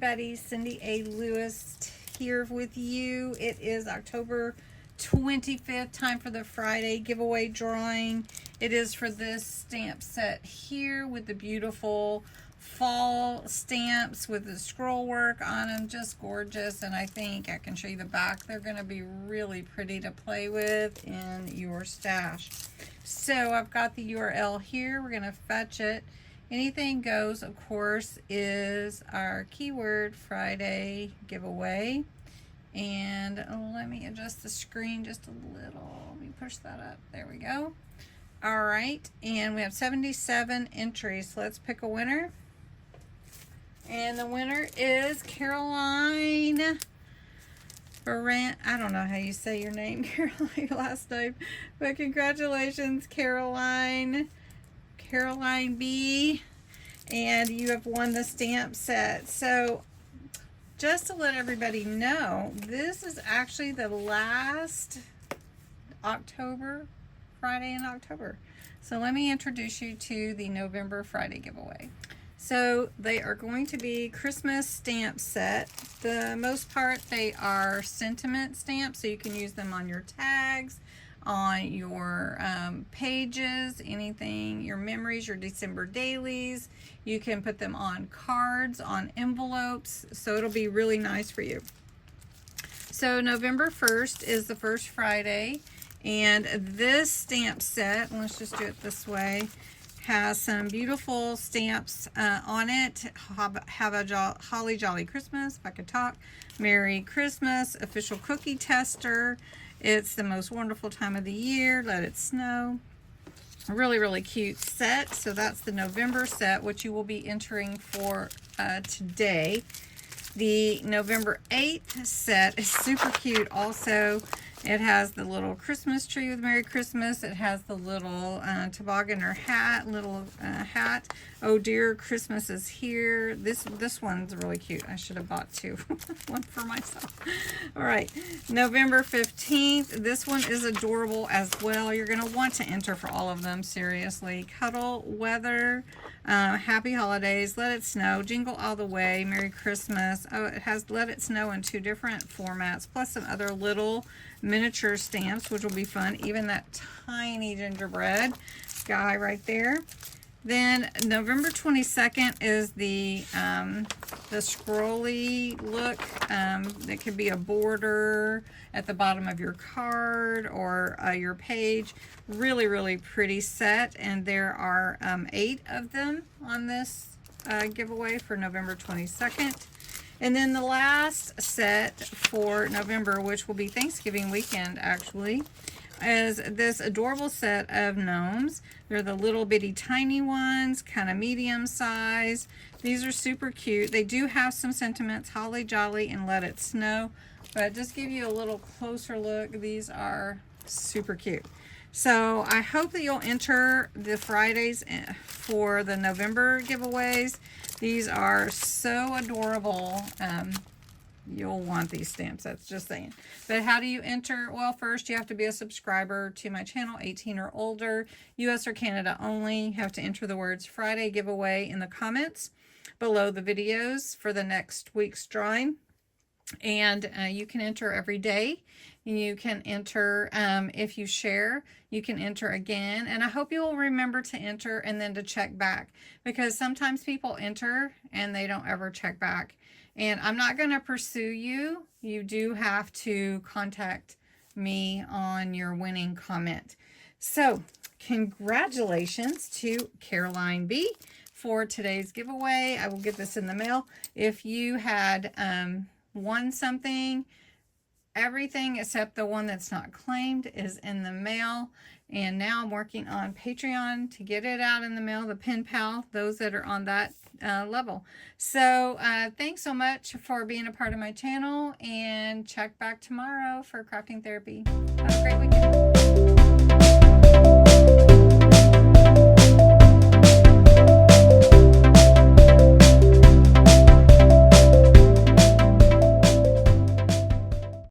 everybody. CindyALewis here with you. It is October 25th, time for the Friday giveaway drawing. It is for this stamp set here with the beautiful fall stamps with the scroll work on them. Just gorgeous. And I think I can show you the back. They're going to be really pretty to play with in your stash. So I've got the URL here. We're going to fetch it. Anything goes, of course, is our keyword Friday giveaway. And let me adjust the screen just a little. Let me push that up. There we go. All right. And we have 77 entries. So let's pick a winner. And the winner is Caroline Baran. I don't know how you say your name, Caroline, your last name. But congratulations, Caroline B, and you have won the stamp set. So just to let everybody know, this is actually the last Friday in October. So let me introduce you to the November Friday giveaway. So they are going to be Christmas stamp set. The most part, they are sentiment stamps, so you can use them on your tags, on your pages, anything, your memories, your December dailies. You can put them on cards, on envelopes, so it'll be really nice for you. So November 1st is the first Friday, and this stamp set, let's just do it this way, has some beautiful stamps on it. Have a Holly Jolly Christmas, if I could talk. Merry Christmas, official cookie tester. It's the most wonderful time of the year. Let it snow. A really, really cute set. So that's the November set, which you will be entering for today. The November 8th set is super cute also. It has the little Christmas tree with Merry Christmas. It has the little toboggan or hat, hat. Oh dear, Christmas is here. This one's really cute. I should have bought two. One for myself. All right, November 15th. This one is adorable as well. You're going to want to enter for all of them, seriously. Cuddle, weather, happy holidays, let it snow, jingle all the way, Merry Christmas. Oh, it has let it snow in 2 different formats, plus some other little miniature stamps, which will be fun. Even that tiny gingerbread guy right there. Then November 22nd is the scrolly look. It could be a border at the bottom of your card or your page. Really, really pretty set. And there are 8 of them on this giveaway for November 22nd. And then the last set for November, which will be Thanksgiving weekend actually, is this adorable set of gnomes. They're the little bitty tiny ones, kind of medium size. These are super cute. They do have some sentiments, Holly Jolly and Let It Snow, but just give you a little closer look. These are super cute. So I hope that you'll enter the Fridays for the November giveaways. These are so adorable. You'll want these stamp sets, just saying. But how do you enter? Well, first you have to be a subscriber to my channel, 18 or older, US or Canada only. You have to enter the words Friday giveaway in the comments below the videos for the next week's drawing. And you can enter every day. You can enter, if you share, you can enter again. And I hope you will remember to enter and then to check back, because sometimes people enter and they don't ever check back. And I'm not going to pursue you. You do have to contact me on your winning comment. So congratulations to Caroline B for today's giveaway. I will get this in the mail. If you had won something, everything except the one that's not claimed is in the mail. And now I'm working on Patreon to get it out in the mail, the pen pal, those that are on that level. So thanks so much for being a part of my channel, and check back tomorrow for crafting therapy. Have a great weekend.